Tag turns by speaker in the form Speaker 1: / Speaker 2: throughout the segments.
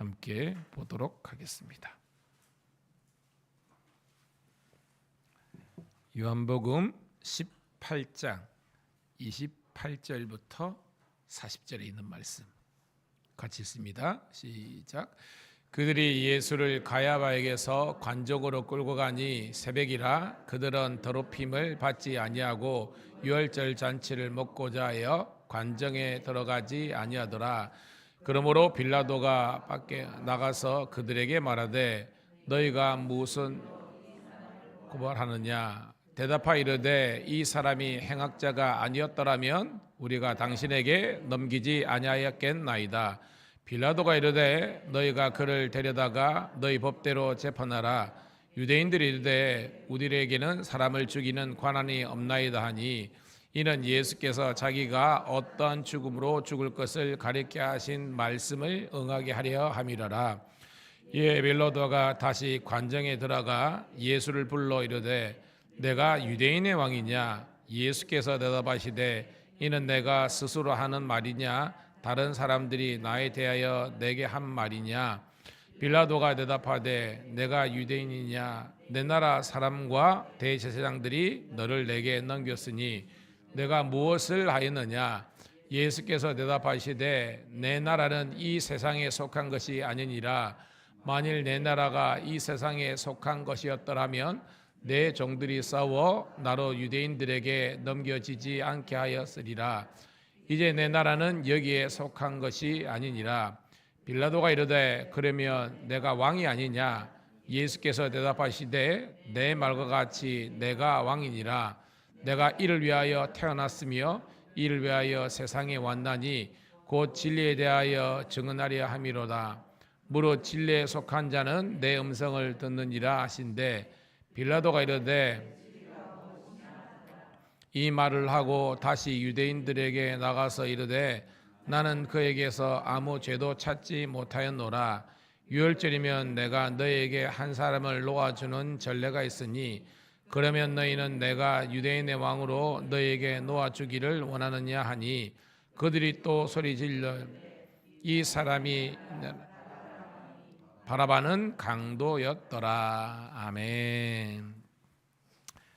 Speaker 1: 함께 보도록 하겠습니다. 요한복음 18장 28절부터 40절에 있는 말씀 같이 읽습니다. 시작. 그들이 예수를 가야바에게서 관적으로 끌고 가니 새벽이라 그들은 더럽힘을 받지 아니하고 유월절 잔치를 먹고자 하여 관정에 들어가지 아니하더라. 그러므로 빌라도가 밖에 나가서 그들에게 말하되 너희가 무슨 고발하느냐. 대답하여 이르되 이 사람이 행악자가 아니었더라면 우리가 당신에게 넘기지 아니하였겠나이다. 빌라도가 이르되 너희가 그를 데려다가 너희 법대로 재판하라. 유대인들이 이르되 우리에게는 사람을 죽이는 권한이 없나이다 하니 이는 예수께서 자기가 어떠한 죽음으로 죽을 것을 가리켜 하신 말씀을 응하게 하려 함이라라. 이에 빌라도가 다시 관정에 들어가 예수를 불러 이르되 내가 유대인의 왕이냐. 예수께서 대답하시되 이는 내가 스스로 하는 말이냐 다른 사람들이 나에 대하여 내게 한 말이냐. 빌라도가 대답하되 내가 유대인이냐. 내 나라 사람과 대제사장들이 너를 내게 넘겼으니 내가 무엇을 하였느냐. 예수께서 대답하시되 내 나라는 이 세상에 속한 것이 아니니라. 만일 내 나라가 이 세상에 속한 것이었더라면 내 종들이 싸워 나로 유대인들에게 넘겨지지 않게 하였으리라. 이제 내 나라는 여기에 속한 것이 아니니라. 빌라도가 이르되 그러면 내가 왕이 아니냐. 예수께서 대답하시되 내 말과 같이 내가 왕이니라. 내가 이를 위하여 태어났으며 이를 위하여 세상에 왔나니 곧 진리에 대하여 증언하려 함이로다. 무릇 진리에 속한 자는 내 음성을 듣느니라 하신대 빌라도가 이르되 이 말을 하고 다시 유대인들에게 나가서 이르되 나는 그에게서 아무 죄도 찾지 못하였노라. 유월절이면 내가 너희에게 한 사람을 놓아주는 전례가 있으니 그러면 너희는 내가 유대인의 왕으로 너희에게 놓아주기를 원하느냐 하니 그들이 또 소리질러 이 사람이 바라바는 강도였더라. 아멘.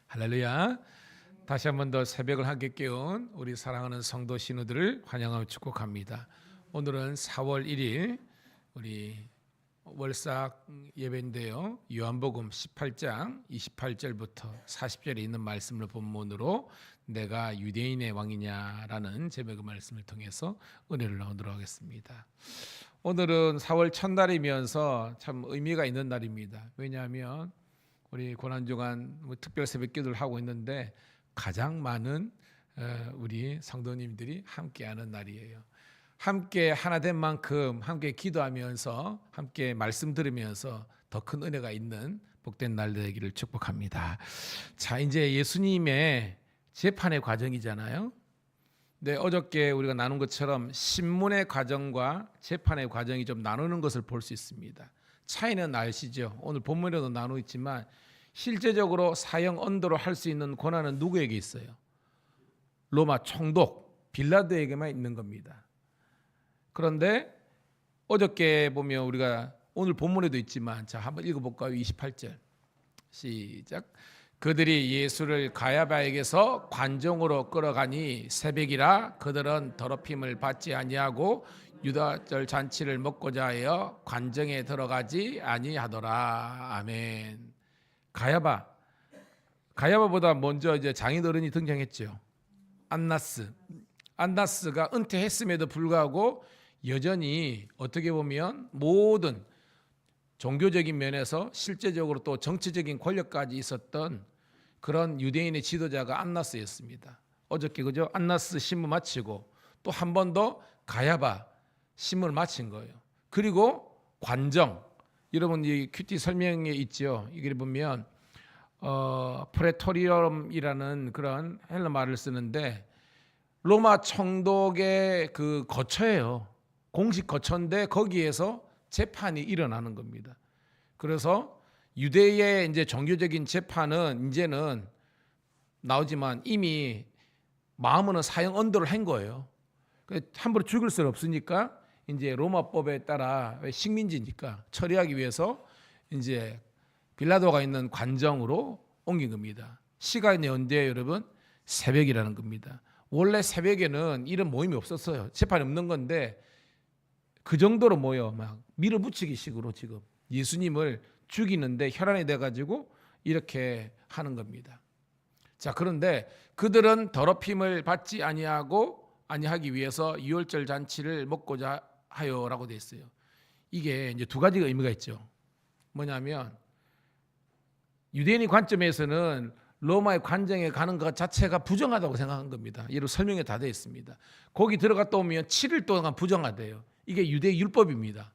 Speaker 1: 할렐루야. 다시 한 번 더 새벽을 함께 깨운 우리 사랑하는 성도 신우들을 환영하며 축복합니다. 오늘은 4월 1일 우리 월삭 예배인데요. 요한복음 18장 28절부터 40절에 있는 말씀을 본문으로 내가 유대인의 왕이냐라는 제목의 말씀을 통해서 은혜를 나누도록 하겠습니다. 오늘은 4월 첫날이면서 참 의미가 있는 날입니다. 왜냐하면 우리 고난주간 특별 새벽기도를 하고 있는데 가장 많은 우리 성도님들이 함께하는 날이에요. 함께 하나 된 만큼 함께 기도하면서 함께 말씀 들으면서 더 큰 은혜가 있는 복된 날 되기를 축복합니다. 자, 이제 예수님의 재판의 과정이잖아요. 네, 어저께 우리가 나눈 것처럼 신문의 과정과 재판의 과정이 좀 나누는 것을 볼 수 있습니다. 차이는 아시죠? 오늘 본문에도 나누고 있지만 실제적으로 사형 언도로 할 수 있는 권한은 누구에게 있어요? 로마 총독 빌라도에게만 있는 겁니다. 그런데 어저께 보면 우리가 오늘 본문에도 있지만 자 한번 읽어볼까요? 28절 시작. 그들이 예수를 가야바에게서 관정으로 끌어가니 새벽이라 그들은 더럽힘을 받지 아니하고 유월절 잔치를 먹고자 하여 관정에 들어가지 아니하더라. 아멘. 가야바보다 먼저 이제 장인어른이 등장했죠. 안나스가 은퇴했음에도 불구하고 여전히 어떻게 보면 모든 종교적인 면에서 실제적으로 또 정치적인 권력까지 있었던 그런 유대인의 지도자가 안나스였습니다. 어저께 그죠? 안나스 신문 마치고 또 한 번 더 가야바 신문을 마친 거예요. 그리고 관정, 여러분 이 큐티 설명에 있죠. 이게 보면 프레토리엄이라는 그런 헬라 말을 쓰는데 로마 총독의 그 거처예요. 공식 거처인데 거기에서 재판이 일어나는 겁니다. 그래서 유대의 이제 종교적인 재판은 이제는 나오지만 이미 마음은 사형 언도를 한 거예요. 함부로 죽일 수는 없으니까 이제 로마법에 따라 식민지니까 처리하기 위해서 이제 빌라도가 있는 관정으로 옮긴 겁니다. 시간이 언제예요, 여러분? 새벽이라는 겁니다. 원래 새벽에는 이런 모임이 없었어요. 재판이 없는 건데 그 정도로 모여 막 밀어붙이기 식으로 지금 예수님을 죽이는데 혈안이 돼가지고 이렇게 하는 겁니다. 자, 그런데 그들은 더럽힘을 받지 아니하기 위해서 유월절 잔치를 먹고자 하여라고 돼 있어요. 이게 이제 두 가지가 의미가 있죠. 뭐냐면 유대인의 관점에서는 로마의 관정에 가는 것 자체가 부정하다고 생각한 겁니다. 이로 설명이 다 되어 있습니다. 거기 들어갔다 오면 7일 동안 부정하대요. 이게 유대 율법입니다.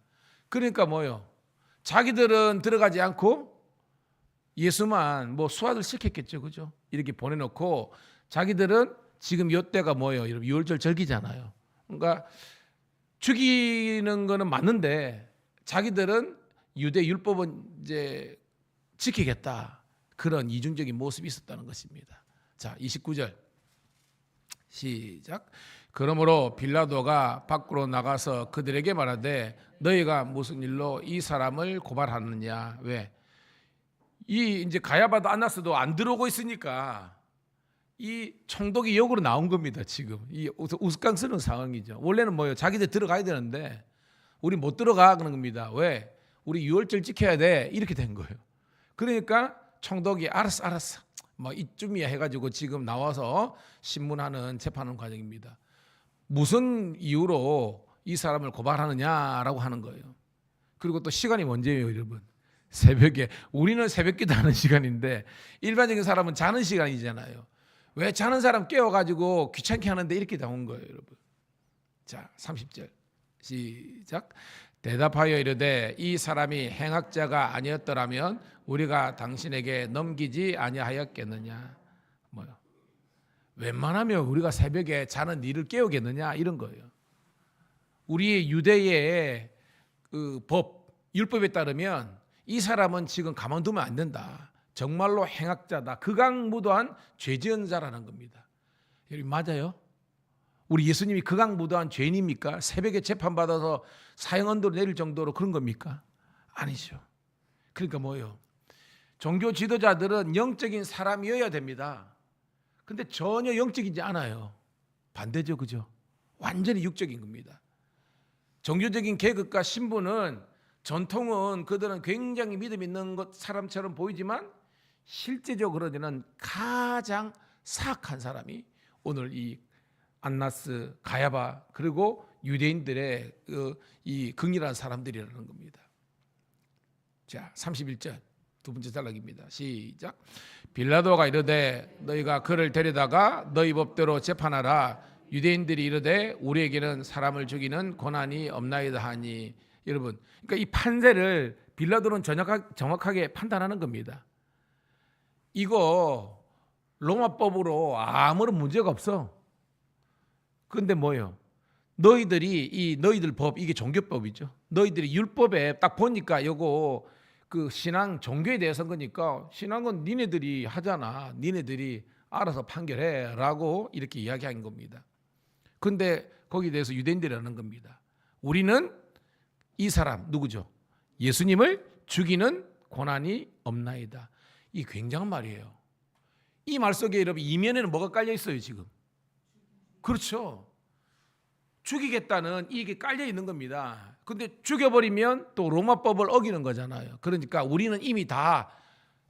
Speaker 1: 그러니까 뭐요? 자기들은 들어가지 않고 예수만 뭐 수화를 시켰겠죠, 그죠? 이렇게 보내놓고 자기들은 지금 이때가 뭐예요? 여러분 유월절 절기잖아요. 그러니까 죽이는 거는 맞는데 자기들은 유대 율법은 이제 지키겠다. 그런 이중적인 모습이 있었다는 것입니다. 자, 29절 시작. 그러므로 빌라도가 밖으로 나가서 그들에게 말하되 너희가 무슨 일로 이 사람을 고발하느냐? 왜? 이 이제 가야바도 안나스도 안 들어오고 있으니까 이 총독이 역으로 나온 겁니다. 지금 이 우스꽝스러운 상황이죠. 원래는 뭐예요? 자기들 들어가야 되는데 우리 못 들어가 그런 겁니다. 왜? 우리 유월절 지켜야 돼. 이렇게 된 거예요. 그러니까 총독이 알았어 뭐 이쯤이야 해가지고 지금 나와서 신문하는 재판하는 과정입니다. 무슨 이유로 이 사람을 고발하느냐라고 하는 거예요. 그리고 또 시간이 언제예요, 여러분? 새벽에. 우리는 새벽기도 하는 시간인데 일반적인 사람은 자는 시간이잖아요. 왜 자는 사람 깨워가지고 귀찮게 하는데 이렇게 나온 거예요, 여러분. 자, 30절 시작. 대답하여 이르되 이 사람이 행악자가 아니었더라면 우리가 당신에게 넘기지 아니하였겠느냐. 뭐요? 웬만하면 우리가 새벽에 자는 이를 깨우겠느냐 이런 거예요. 우리의 유대의 그 율법에 따르면 이 사람은 지금 가만두면 안 된다. 정말로 행악자다. 극악무도한 죄지은 자라는 겁니다. 여러분 맞아요? 우리 예수님이 극악무도한 죄인입니까? 새벽에 재판받아서 사형언도를 내릴 정도로 그런 겁니까? 아니죠. 그러니까 뭐예요? 종교 지도자들은 영적인 사람이어야 됩니다. 근데 전혀 영적이지 않아요. 반대죠, 그죠? 완전히 육적인 겁니다. 종교적인 계급과 신분은 전통은 그들은 굉장히 믿음 있는 사람처럼 보이지만 실제적으로는 가장 사악한 사람이 오늘 이 안나스, 가야바 그리고 유대인들의 이 긍휼한 사람들이라는 겁니다. 자, 31절 두 번째 단락입니다. 시작. 빌라도가 이르되 너희가 그를 데려다가 너희 법대로 재판하라. 유대인들이 이르되 우리에게는 사람을 죽이는 권한이 없나이다 하니. 여러분, 그러니까 이 판세를 빌라도는 정확하게 판단하는 겁니다. 이거 로마법으로 아무런 문제가 없어. 그런데 뭐예요? 너희들 법 이게 종교법이죠. 너희들이 율법에 딱 보니까 요거 그 신앙 종교에 대해서 거니까 신앙은 니네들이 하잖아. 니네들이 알아서 판결해라고 이렇게 이야기한 겁니다. 그런데 거기에 대해서 유대인들이 하는 겁니다. 우리는 이 사람 누구죠? 예수님을 죽이는 권한이 없나이다. 이 굉장한 말이에요. 이 말 속에 여러분 이면에는 뭐가 깔려 있어요 지금? 그렇죠. 죽이겠다는 이게 깔려 있는 겁니다. 근데 죽여버리면 또 로마법을 어기는 거잖아요. 그러니까 우리는 이미 다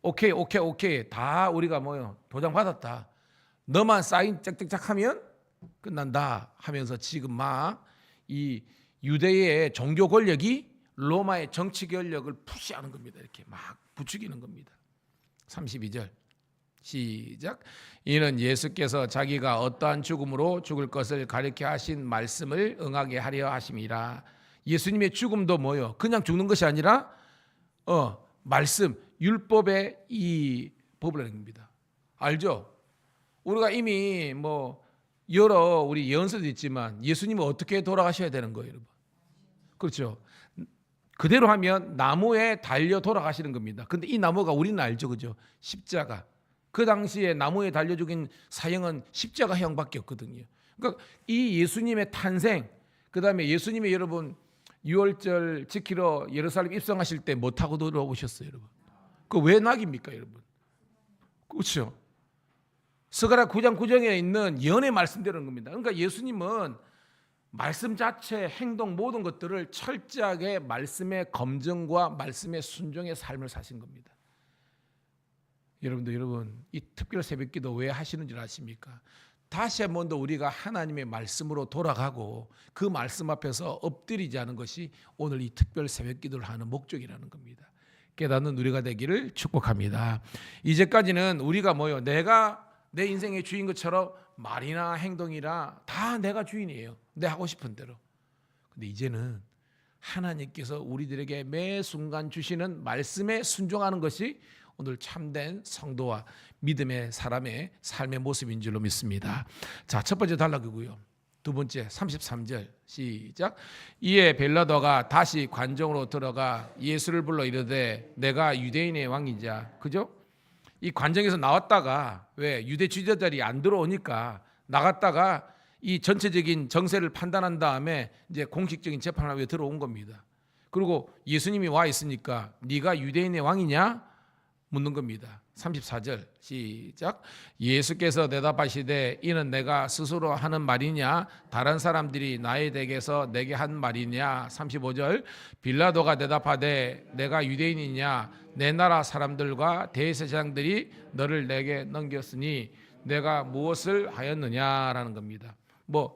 Speaker 1: 오케이 다 우리가 뭐요 도장 받았다. 너만 사인 짝짝짝 하면 끝난다 하면서 지금 막 이 유대의 종교 권력이 로마의 정치 권력을 푸시하는 겁니다. 이렇게 막 부추기는 겁니다. 32절 시작. 이는 예수께서 자기가 어떠한 죽음으로 죽을 것을 가리켜 하신 말씀을 응하게 하려 하심이라. 예수님의 죽음도 뭐요? 그냥 죽는 것이 아니라 말씀, 율법의 이 법이라는 겁니다. 알죠? 우리가 이미 뭐 여러 우리 예언서도 있지만 예수님은 어떻게 돌아가셔야 되는 거예요, 여러분? 그렇죠? 그대로 하면 나무에 달려 돌아가시는 겁니다. 근데 이 나무가 우리는 알죠, 그죠? 십자가. 그 당시에 나무에 달려 죽인 사형은 십자가형밖에 없거든요. 그러니까 이 예수님의 탄생, 그다음에 예수님이 여러분 유월절 지키러 예루살렘 입성하실 때 뭐 타고 들어오셨어요, 여러분? 그 왜 낙입니까, 여러분? 그렇죠? 스가랴 9장 9절에 있는 예언의 말씀대로는 겁니다. 그러니까 예수님은 말씀 자체, 행동 모든 것들을 철저하게 말씀의 검증과 말씀의 순종의 삶을 사신 겁니다. 여러분 이 특별 새벽기도 왜 하시는 줄 아십니까? 다시 한 번 더 우리가 하나님의 말씀으로 돌아가고 그 말씀 앞에서 엎드리지 않은 것이 오늘 이 특별 새벽기도를 하는 목적이라는 겁니다. 깨닫는 우리가 되기를 축복합니다. 이제까지는 우리가 내가 내 인생의 주인 것처럼 말이나 행동이나 다 내가 주인이에요. 내 하고 싶은 대로. 근데 이제는 하나님께서 우리들에게 매 순간 주시는 말씀에 순종하는 것이 오늘 참된 성도와 믿음의 사람의 삶의 모습인 줄로 믿습니다. 자, 첫 번째 단락이고요. 두 번째 33절 시작. 이에 빌라도가 다시 관정으로 들어가 예수를 불러 이르되 내가 유대인의 왕이자. 그죠? 이 관정에서 나왔다가 왜 유대 지도자들이 안 들어오니까 나갔다가 이 전체적인 정세를 판단한 다음에 이제 공식적인 재판을 위해 들어온 겁니다. 그리고 예수님이 와 있으니까 네가 유대인의 왕이냐? 묻는 겁니다. 34절 시작. 예수께서 대답하시되 이는 내가 스스로 하는 말이냐 다른 사람들이 나의 댁에서 내게 한 말이냐. 35절 빌라도가 대답하되 내가 유대인이냐 내 나라 사람들과 대제사장들이 너를 내게 넘겼으니 내가 무엇을 하였느냐라는 겁니다.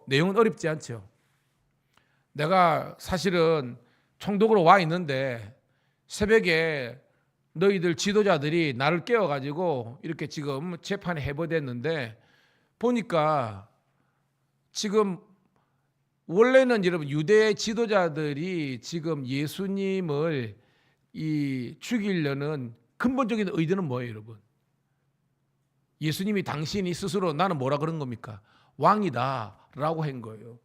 Speaker 1: 내용은 어렵지 않죠. 내가 사실은 총독으로 와 있는데 새벽에 너희들 지도자들이 나를 깨워가지고 이렇게 지금 재판에 해부됐는데 보니까 지금 원래는 여러분 유대 지도자들이 지금 예수님을 죽이려는 근본적인 의도는 뭐예요, 여러분? 예수님이 당신이 스스로 나는 뭐라 그런 겁니까? 왕이다라고 한 거예요.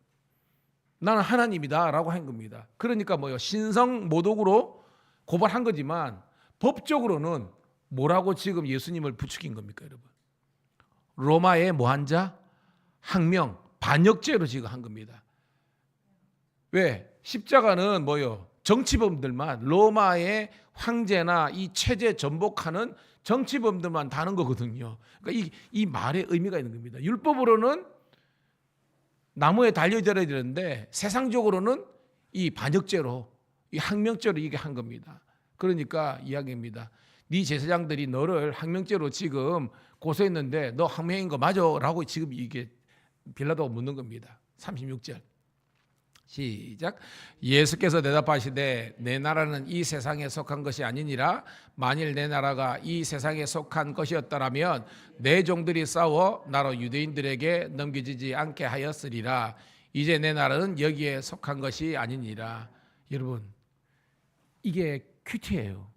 Speaker 1: 나는 하나님이다라고 한 겁니다. 그러니까 신성 모독으로 고발한 거지만 법적으로는 뭐라고 지금 예수님을 부추긴 겁니까, 여러분? 로마의 뭐한 자? 항명, 반역죄로 지금 한 겁니다. 왜? 십자가는 정치범들만, 로마의 황제나 이 체제 전복하는 정치범들만 다는 거거든요. 그러니까 이 말에 의미가 있는 겁니다. 율법으로는 나무에 달려들어야 되는데 세상적으로는 이 반역죄로, 이 항명죄로 이게 한 겁니다. 그러니까 이야기입니다. 네 제사장들이 너를 항명죄로 지금 고소했는데 너 항명인 거 맞아? 라고 지금 이게 빌라도가 묻는 겁니다. 36절 시작. 예수께서 대답하시되 내 나라는 이 세상에 속한 것이 아니니라. 만일 내 나라가 이 세상에 속한 것이었더라면 내 종들이 싸워 나로 유대인들에게 넘겨지지 않게 하였으리라. 이제 내 나라는 여기에 속한 것이 아니니라. 여러분 이게 큐티예요.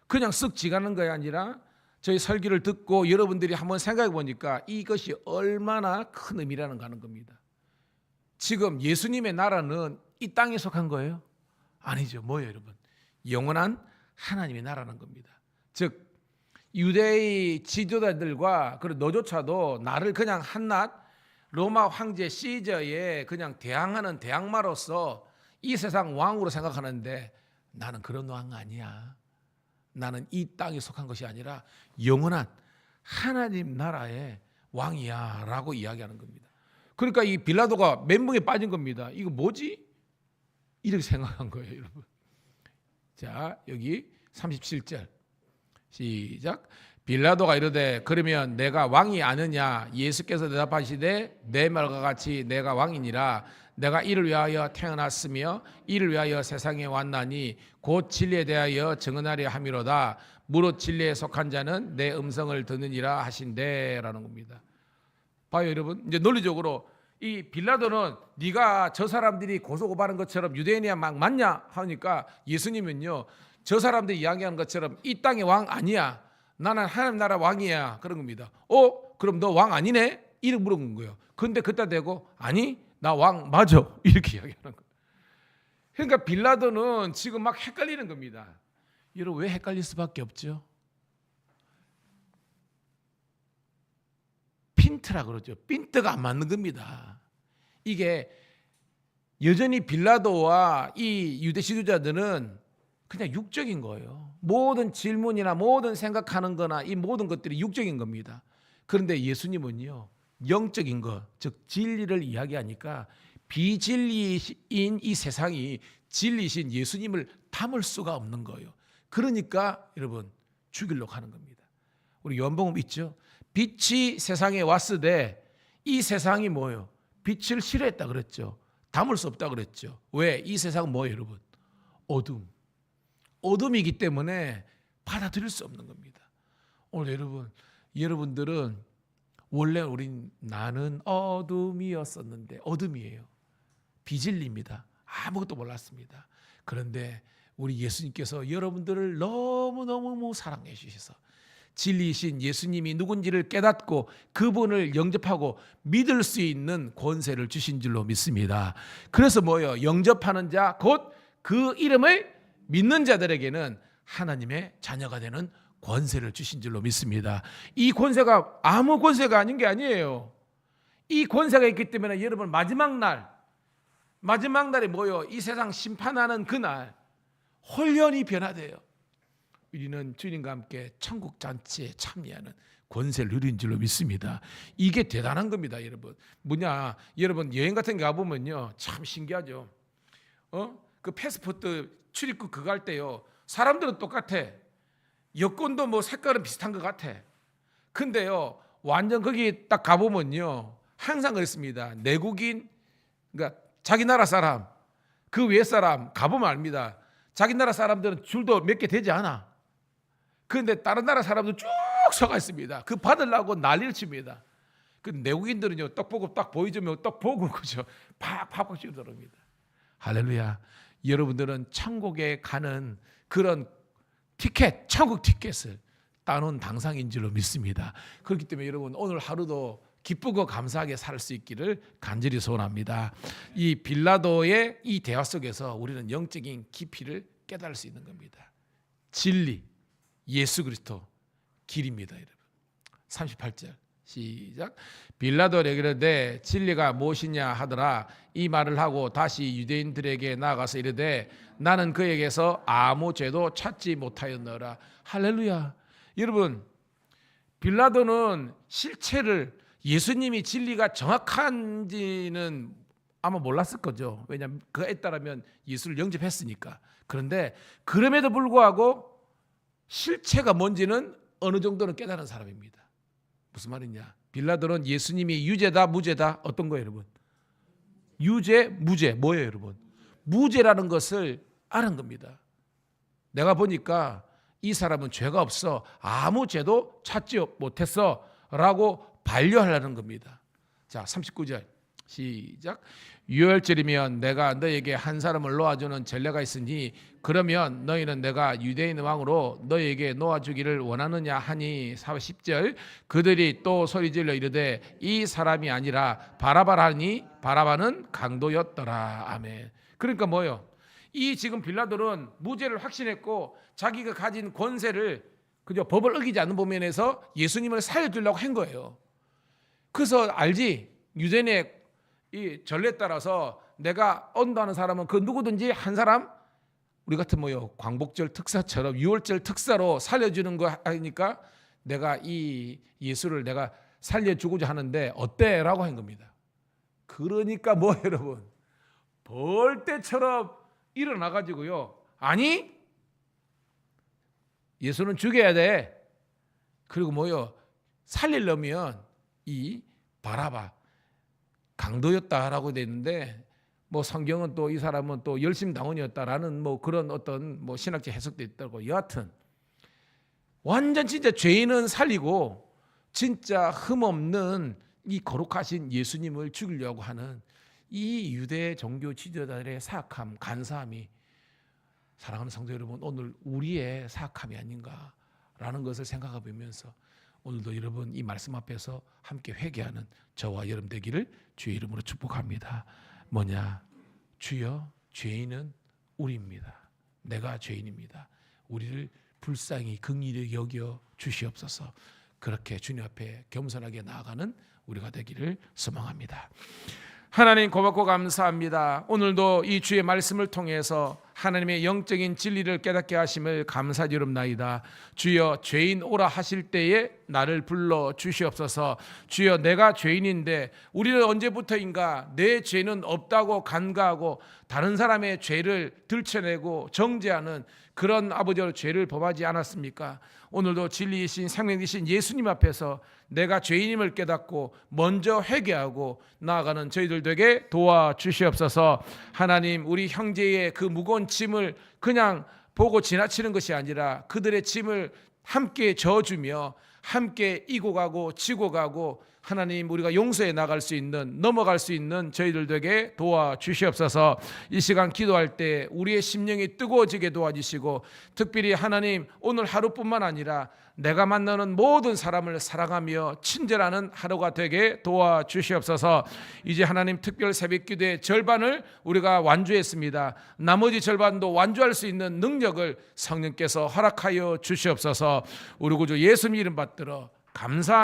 Speaker 1: 그냥 쓱 지가는 것이 아니라 저희 설교를 듣고 여러분들이 한번 생각해 보니까 이것이 얼마나 큰 의미라는 거 하는 겁니다. 지금 예수님의 나라는 이 땅에 속한 거예요? 아니죠. 뭐예요, 여러분? 영원한 하나님의 나라는 겁니다. 즉 유대의 지도자들과 그리고 너조차도 나를 그냥 한낱 로마 황제 시저에 그냥 대항하는 대항마로서 이 세상 왕으로 생각하는데 나는 그런 왕 아니야. 나는 이 땅에 속한 것이 아니라 영원한 하나님 나라의 왕이야 라고 이야기하는 겁니다. 그러니까 이 빌라도가 멘붕에 빠진 겁니다. 이거 뭐지? 이렇게 생각한 거예요, 여러분. 자, 여기 37절 시작. 빌라도가 이르되 그러면 내가 왕이 아느냐? 예수께서 대답하시되 내 말과 같이 내가 왕이니라. 내가 이를 위하여 태어났으며 이를 위하여 세상에 왔나니 곧 진리에 대하여 증언하려 함이로다. 무릇 진리에 속한 자는 내 음성을 듣느니라 하신대라는 겁니다. 봐요, 여러분. 이제 논리적으로 이 빌라도는 네가 저 사람들이 고소고발한 것처럼 유대인이야 막 맞냐 하니까 예수님은요 저 사람들이 이야기하는 것처럼 이 땅의 왕 아니야. 나는 하나님 나라 왕이야. 그런 겁니다. 그럼 너 왕 아니네? 이렇게 물어본 거예요. 근데 그때 되고 아니 나 왕 맞아. 이렇게 이야기하는 거예요. 그러니까 빌라도는 지금 막 헷갈리는 겁니다. 여러분 왜 헷갈릴 수밖에 없죠? 핀트라 그러죠. 핀트가 안 맞는 겁니다. 이게 여전히 빌라도와 이 유대 지도자들은 그냥 육적인 거예요. 모든 질문이나 모든 생각하는 거나 이 모든 것들이 육적인 겁니다. 그런데 예수님은요, 영적인 것, 즉 진리를 이야기하니까 비진리인 이 세상이 진리신 예수님을 담을 수가 없는 거예요. 그러니까 여러분 죽이려고 하는 겁니다. 우리 요한복음 있죠? 빛이 세상에 왔으되 이 세상이 뭐예요? 빛을 싫어했다 그랬죠. 담을 수 없다 그랬죠. 왜? 이 세상은 뭐예요, 여러분? 어둠. 어둠이기 때문에 받아들일 수 없는 겁니다. 오늘 여러분들은 원래 나는 어둠이었었는데 어둠이에요. 비진리입니다. 아무것도 몰랐습니다. 그런데 우리 예수님께서 여러분들을 너무너무 사랑해 주셔서 진리이신 예수님이 누군지를 깨닫고 그분을 영접하고 믿을 수 있는 권세를 주신 줄로 믿습니다. 그래서 뭐예요? 영접하는 자, 곧 그 이름을 믿는 자들에게는 하나님의 자녀가 되는 권세를 주신 줄로 믿습니다. 이 권세가 아무 권세가 아닌 게 아니에요. 이 권세가 있기 때문에 여러분 마지막 날에 뭐예요? 이 세상 심판하는 그날 홀연히 변화돼요. 우리는 주님과 함께 천국 잔치에 참여하는 권세를 누린 줄로 믿습니다. 이게 대단한 겁니다, 여러분. 여러분 여행 같은 데 가보면요, 참 신기하죠. 그 패스포트 출입국 그거 할 때요, 사람들은 똑같아. 여권도 뭐 색깔은 비슷한 것 같아. 근데요, 완전 거기 딱 가보면요, 항상 그랬습니다. 내국인, 그러니까 자기 나라 사람, 그 외 사람 가보면 압니다. 자기 나라 사람들은 줄도 몇 개 되지 않아. 그런데 다른 나라 사람들 쭉 서가 있습니다. 그 받으려고 난리를 칩니다. 그 내국인들은요, 떡 보고 딱 보여주면 떡 보고 그죠, 팍팍 치고 들어옵니다. 할렐루야. 여러분들은 천국에 가는 그런 티켓, 천국 티켓을 따놓은 당상인 줄로 믿습니다. 그렇기 때문에 여러분 오늘 하루도 기쁘고 감사하게 살 수 있기를 간절히 소원합니다. 이 빌라도의 이 대화 속에서 우리는 영적인 깊이를 깨달을 수 있는 겁니다. 진리, 예수 그리스도 길입니다, 여러분. 38절 시작. 빌라도에게 이르되 진리가 무엇이냐 하더라. 이 말을 하고 다시 유대인들에게 나아가서 이르되 나는 그에게서 아무 죄도 찾지 못하였노라. 할렐루야. 여러분, 빌라도는 실체를, 예수님이 진리가 정확한지는 아마 몰랐을 거죠. 왜냐하면 그에 따르면 예수를 영접했으니까. 그런데 그럼에도 불구하고 실체가 뭔지는 어느 정도는 깨달은 사람입니다. 무슨 말이냐? 빌라도는 예수님이 유죄다 무죄다 어떤 거예요, 여러분? 유죄 무죄 뭐예요, 여러분? 무죄라는 것을 아는 겁니다. 내가 보니까 이 사람은 죄가 없어, 아무 죄도 찾지 못했어 라고 반려하려는 겁니다. 자, 39절 시작. 유월절이면 내가 너에게 한 사람을 놓아주는 전례가 있으니 그러면 너희는 내가 유대인 왕으로 너에게 놓아주기를 원하느냐 하니. 40절 그들이 또 소리질러 이르되 이 사람이 아니라 바라바라니 바라바는 강도였더라. 아멘. 그러니까 뭐요? 이 지금 빌라도는 무죄를 확신했고 자기가 가진 권세를 그저 법을 어기지 않는 범위에서 예수님을 살려주려고 한 거예요. 그래서 알지? 유대인의 이 전례에 따라서 내가 언도하는 사람은 그 누구든지 한 사람, 우리 같은 뭐요, 광복절 특사처럼 6월절 특사로 살려주는 거 하니까 내가 이 예수를 내가 살려주고자 하는데 어때? 라고 한 겁니다. 그러니까 뭐 여러분, 벌떼처럼 일어나가지고요, 아니 예수는 죽여야 돼. 그리고 뭐요, 살리려면 이 바라바 강도였다라고 돼 있는데, 뭐 성경은 또 이 사람은 또 열심당원이었다라는 뭐 그런 어떤 뭐 신학적 해석도 있다고. 여하튼 완전 진짜 죄인은 살리고 진짜 흠없는 이 거룩하신 예수님을 죽이려고 하는 이 유대 종교 지도자들의 사악함, 간사함이, 사랑하는 성도 여러분, 오늘 우리의 사악함이 아닌가라는 것을 생각해 보면서 오늘도 여러분 이 말씀 앞에서 함께 회개하는 저와 여러분 되기를 주의 이름으로 축복합니다. 뭐냐? 주여, 죄인은 우리입니다. 내가 죄인입니다. 우리를 불쌍히 긍휼히 여겨 주시옵소서. 그렇게 주님 앞에 겸손하게 나아가는 우리가 되기를 소망합니다. 하나님 고맙고 감사합니다. 오늘도 이 주의 말씀을 통해서 하나님의 영적인 진리를 깨닫게 하심을 감사드립나이다. 주여, 죄인 오라 하실 때에 나를 불러 주시옵소서. 주여, 내가 죄인인데 우리는 언제부터인가 내 죄는 없다고 간과하고 다른 사람의 죄를 들춰내고 정죄하는 그런 아버지의 죄를 범하지 않았습니까? 오늘도 진리이신 생명이신 예수님 앞에서 내가 죄인임을 깨닫고 먼저 회개하고 나아가는 저희들 되게 도와주시옵소서. 하나님, 우리 형제의 그 무거운 짐을 그냥 보고 지나치는 것이 아니라 그들의 짐을 함께 져주며 함께 이고 가고 지고 가고 하나님, 우리가 용서해 나갈 수 있는, 넘어갈 수 있는 저희들 되게 도와주시옵소서. 이 시간 기도할 때 우리의 심령이 뜨거워지게 도와주시고, 특별히 하나님, 오늘 하루뿐만 아니라 내가 만나는 모든 사람을 사랑하며 친절하는 하루가 되게 도와주시옵소서. 이제 하나님, 특별 새벽 기도의 절반을 우리가 완주했습니다. 나머지 절반도 완주할 수 있는 능력을 성령께서 허락하여 주시옵소서. 우리 구주 예수님 이름 받들어 감사합니다.